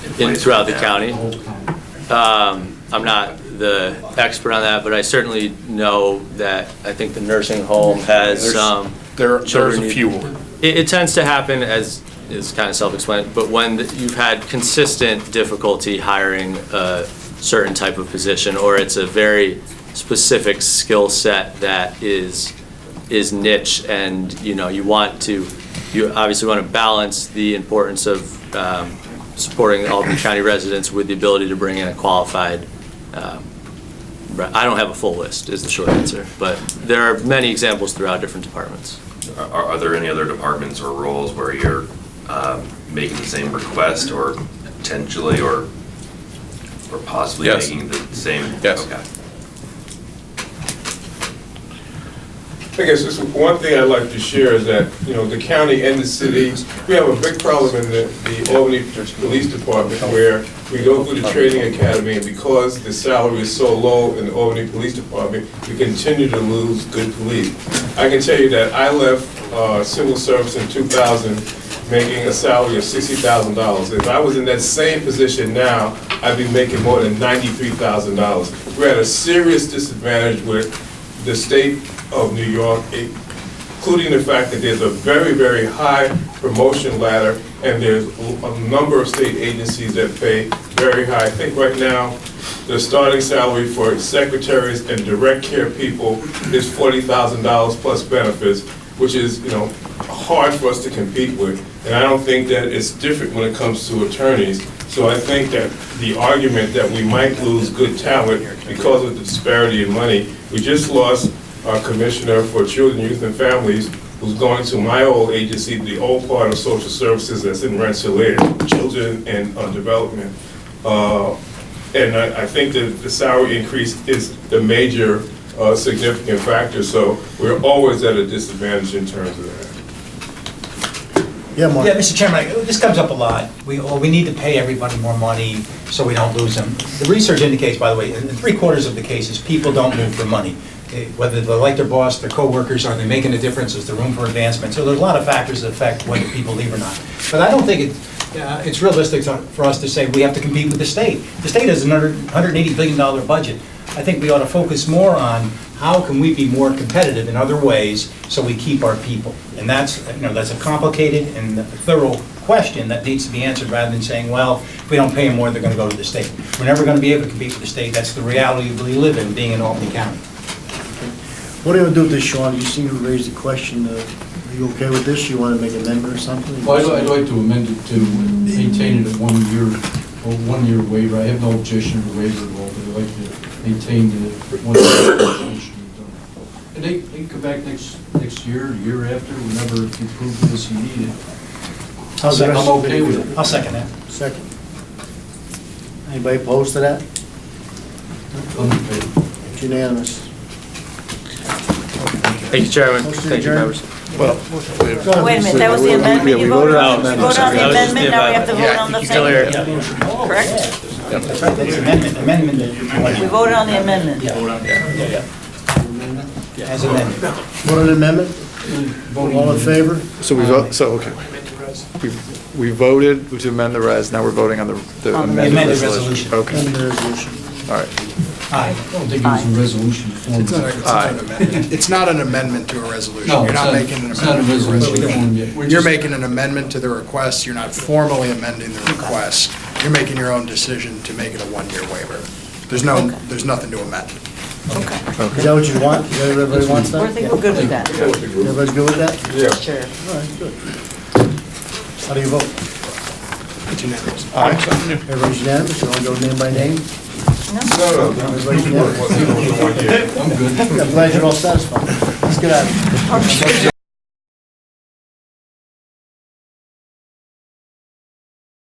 in place Throughout the right county? I'm not the expert on that, but I certainly know that I think the nursing home has There's a few. It tends to happen, as is kind of self-explanatory, but when you've had consistent difficulty hiring a certain type of position, or it's a very specific skill set that is niche, and you obviously want to balance the importance of supporting Albany County residents with the ability to bring in a qualified. I don't have a full list, is the short answer, but there are many examples throughout different departments. Are there any other departments or roles where you're making the same request, or potentially, or possibly Yes. making the same? Yes. Okay. I guess just one thing I'd like to share is that, the county and the city, we have a big problem in the Albany Police Department where we go through the training academy, and because the salary is so low in the Albany Police Department, we continue to lose good police. I can tell you that I left civil service in 2000 making a salary of $60,000. If I was in that same position now, I'd be making more than $93,000. We're at a serious disadvantage with the state of New York, including the fact that there's a very, very high promotion ladder, and there's a number of state agencies that pay very high. I think right now, the starting salary for secretaries and direct care people is $40,000 plus benefits, which is, hard for us to compete with. And I don't think that it's different when it comes to attorneys. So I think that the argument that we might lose good talent because of the disparity in money, we just lost our commissioner for children, youth, and families, who's going to my old agency, the old part of social services that's in Rensselaer, children and development. And I think that the salary increase is the major significant factor, so we're always at a disadvantage in terms of that. Yeah, Mark? Yeah, Mr. Chairman, this comes up a lot. We need to pay everybody more money so we don't lose them. The research indicates, by the way, in 3/4 of the cases, people don't move for money. Whether they like their boss, their coworkers, are they making a difference, is there room for advancement? So there's a lot of factors that affect whether people leave or not. But I don't think it's realistic for us to say we have to compete with the state. The state has another $180 billion budget. I think we ought to focus more on how can we be more competitive in other ways so we keep our people. And that's a complicated and thorough question that needs to be answered, rather than saying, well, if we don't pay them more, they're going to go to the state. We're never going to be able to compete with the state. That's the reality we live in, being in Albany County. What are you going to do with this, Sean? You seem to raise the question, you okay with this? You want to make an amendment or something? Well, I'd like to amend it to maintain it at 1 year, or 1 year waiver. I have no objection to the waiver at all, but I'd like to maintain the 1 year resolution. And they can come back next year, the year after, whenever if you prove this you need it. How's the rest I'm of the okay with committee? it. I'll second that. Second. Anybody opposed to that? I'm in favor. It's unanimous. Thank you, Chairman. Motion Thank you, adjourned. members. Well, Wait a minute, that was the amendment you voted on? You voted on the That was just the amendment, now we have to vote amendment. on the Yeah, still here. thing? Correct? That's right, that's amendment. We voted on the amendment. As amended. Want an amendment? All in favor? so we vote, so, okay. We voted to amend the res, now we're voting on the On the amended amended resolution. resolution. Okay, Amend the resolution. all right. Aye. I don't think it was a resolution form. It's not an amendment to a resolution. No, You're it's not not, making an it's not a amendment to a resolution form resolution. yet. You're making an amendment to the request. You're not formally amending the request. You're making your own decision to make it a one-year waiver. There's nothing to amend. Okay. Is that what you want? Is that what everybody wants We're that? thinking we're good with that. Everybody's good with that? Yeah. Sure. All right, good. How do you vote? It's unanimous. Everybody's unanimous? You want to go name by name? No. Everybody's unanimous? One year. I'm good. I'm glad you're all satisfied. Let's get out of here.